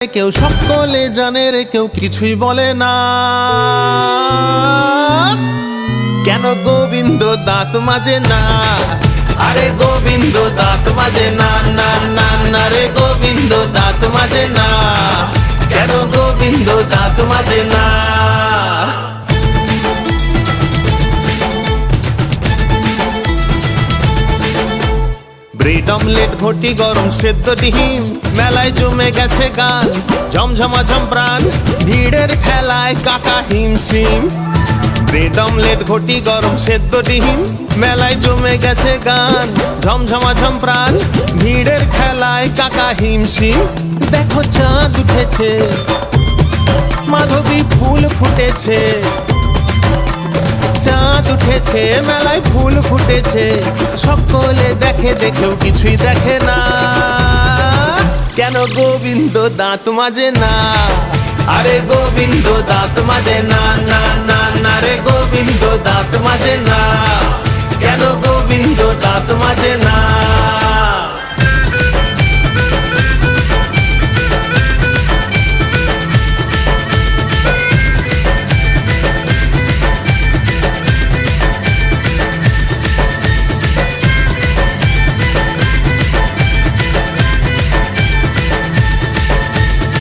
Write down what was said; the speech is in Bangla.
কেউ সকলে জানে রে, কেউ কিছুই বলে না। কেন গোবিন্দ দাঁত মাজে না? আরে গোবিন্দ দাঁত মাজে না, না না না রে, গোবিন্দ দাঁত মাজে না। কেন গোবিন্দ দাঁত মাজে না? ব্রেড অমলেট, ঘটি গরম সেদ্ধ ডিম, মেলায় জমে গেছে গান, ঝমঝমাঝম প্রাণ, ভিড়ের ঠেলায় কাকা হিমশিম। ব্রেড অমলেট, ঘটি গরম সেদ্ধ ডিম, মেলায় জমে গেছে গান, ঝমঝমাঝম প্রাণ, ভিড়ের খেলায় কাকা হিমশিম। দেখো চাঁদ উঠেছে, মাধবী ফুল ফুটেছে, চাঁদ উঠেছে, মেলায় ফুল ফুটেছে, সকলে দেখে দেখেও কিছুই দেখে না। কেন গোবিন্দ দাঁত মাজে না? আরে গোবিন্দ দাঁত মাজে না, না না না রে, গোবিন্দ দাঁত মাজে না। কেন গোবিন্দ দাঁত মাজে না?